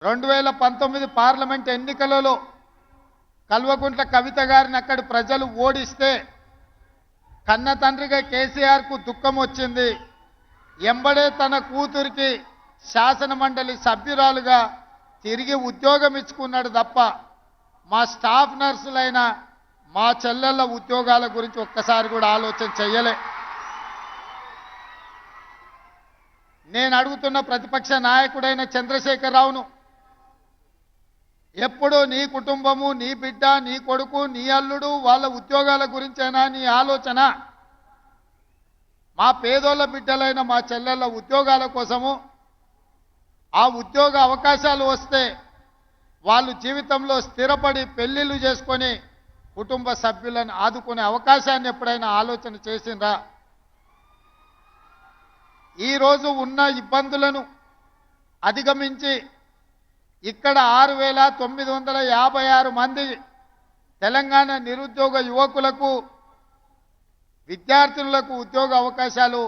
2019 parliament ఎన్నికలలో కల్వకుంట్ల కవిత గారిని అక్కడి ప్రజలు ఓడిస్తే కన్న తండ్రిగా కేసీఆర్ కు దుఃఖం వచ్చింది. ఎంబడే తన కూతురికి శాసన మండలి సభ్యురాలుగా తిరిగి ఉద్యోగం ఇచ్చుకున్నాడు తప్ప మా స్టాఫ్ నర్సులైన మా చెల్లెళ్ళ ఉద్యోగాల గురించి ఒక్కసారి కూడా ఆలోచన చేయలే. నేను అడుగుతున్న ప్రతిపక్ష నాయకుడైన చంద్రశేఖరరావును, ఎప్పుడు నీ కుటుంబము, నీ బిడ్డ, నీ కొడుకు, నీ అల్లుడు వాళ్ళ ఉద్యోగాల గురించేనా నీ ఆలోచన? మా పేదోళ్ళ బిడ్డలైన మా చెల్లెళ్ళ ఉద్యోగాల కోసము, ఆ ఉద్యోగ అవకాశాలు వస్తే వాళ్ళు జీవితంలో స్థిరపడి పెళ్లిళ్ళు చేసుకొని కుటుంబ సభ్యులను ఆదుకునే అవకాశాన్ని ఎప్పుడైనా ఆలోచన చేసిండ్రా? ఈరోజు ఉన్న ఇబ్బందులను అధిగమించి ఇక్కడ 6,956 మంది తెలంగాణ నిరుద్యోగ యువకులకు, విద్యార్థులకు ఉద్యోగ అవకాశాలు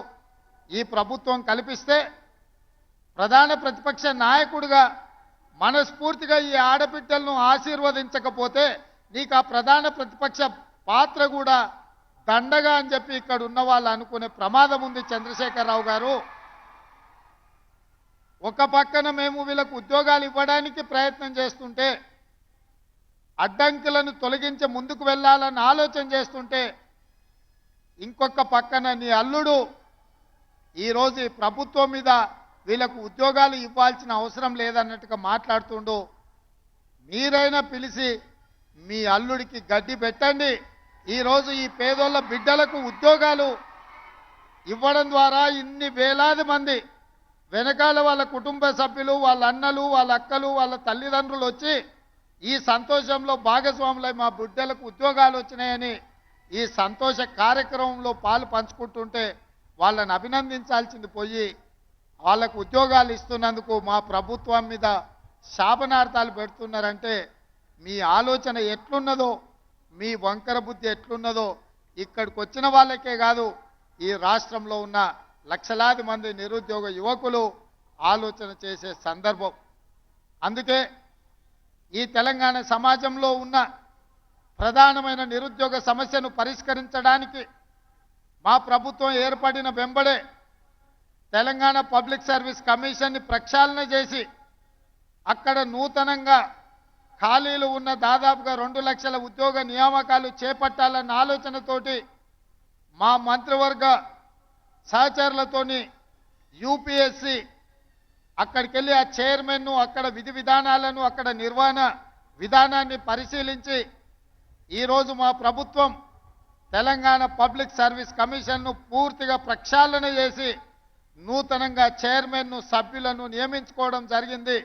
ఈ ప్రభుత్వం కల్పిస్తే, ప్రధాన ప్రతిపక్ష నాయకుడిగా మనస్ఫూర్తిగా ఈ ఆడబిడ్డలను ఆశీర్వదించకపోతే నీకు ఆ ప్రధాన ప్రతిపక్ష పాత్ర కూడా దండగా అని చెప్పి ఇక్కడ ఉన్న వాళ్ళు అనుకునే ప్రమాదం ఉంది. చంద్రశేఖరరావు గారు, ఒక పక్కన మేము వీళ్ళకు ఉద్యోగాలు ఇవ్వడానికి ప్రయత్నం చేస్తుంటే, అడ్డంకులను తొలగించి ముందుకు వెళ్ళాలని ఆలోచన చేస్తుంటే, ఇంకొక పక్కన నీ అల్లుడు ఈరోజు ఈ ప్రభుత్వం మీద వీళ్ళకు ఉద్యోగాలు ఇవ్వాల్సిన అవసరం లేదన్నట్టుగా మాట్లాడుతుండు. మీరైనా పిలిచి మీ అల్లుడికి గడ్డి పెట్టండి. ఈరోజు ఈ పేదోళ్ళ బిడ్డలకు ఉద్యోగాలు ఇవ్వడం ద్వారా ఇన్ని వేలాది మంది వెనకాల వాళ్ళ కుటుంబ సభ్యులు, వాళ్ళ అన్నలు, వాళ్ళ అక్కలు, వాళ్ళ తల్లిదండ్రులు వచ్చి ఈ సంతోషంలో భాగస్వాములై మా బిడ్డలకు ఉద్యోగాలు వచ్చినాయని ఈ సంతోష కార్యక్రమంలో పాలు పంచుకుంటుంటే వాళ్ళని అభినందించాల్సింది పోయి వాళ్ళకు ఉద్యోగాలు ఇస్తున్నందుకు మా ప్రభుత్వం మీద శాపనార్థాలు పెడుతున్నారంటే మీ ఆలోచన ఎట్లున్నదో, మీ వంకర బుద్ధి ఎట్లున్నదో ఇక్కడికి వచ్చిన వాళ్ళకే కాదు, ఈ రాష్ట్రంలో ఉన్న లక్షలాది మంది నిరుద్యోగ యువకులు ఆలోచన చేసే సందర్భం. అందుకే ఈ తెలంగాణ సమాజంలో ఉన్న ప్రధానమైన నిరుద్యోగ సమస్యను పరిష్కరించడానికి మా ప్రభుత్వం ఏర్పడిన వెంబడే తెలంగాణ పబ్లిక్ సర్వీస్ కమిషన్ని ప్రక్షాళన చేసి అక్కడ నూతనంగా ఖాళీలు ఉన్న దాదాపుగా 2 లక్షల ఉద్యోగ నియామకాలు చేపట్టాలన్న ఆలోచనతోటి మా మంత్రివర్గ సహచరులతోని యూపీఎస్సీ అక్కడికి వెళ్ళి ఆ చైర్మన్ను, అక్కడ విధి విధానాలను, అక్కడ నిర్వహణ విధానాన్ని పరిశీలించి ఈరోజు మా ప్రభుత్వం తెలంగాణ పబ్లిక్ సర్వీస్ కమిషన్ను పూర్తిగా ప్రక్షాళన చేసి నూతనంగా చైర్మన్ను, సభ్యులను నియమించుకోవడం జరిగింది.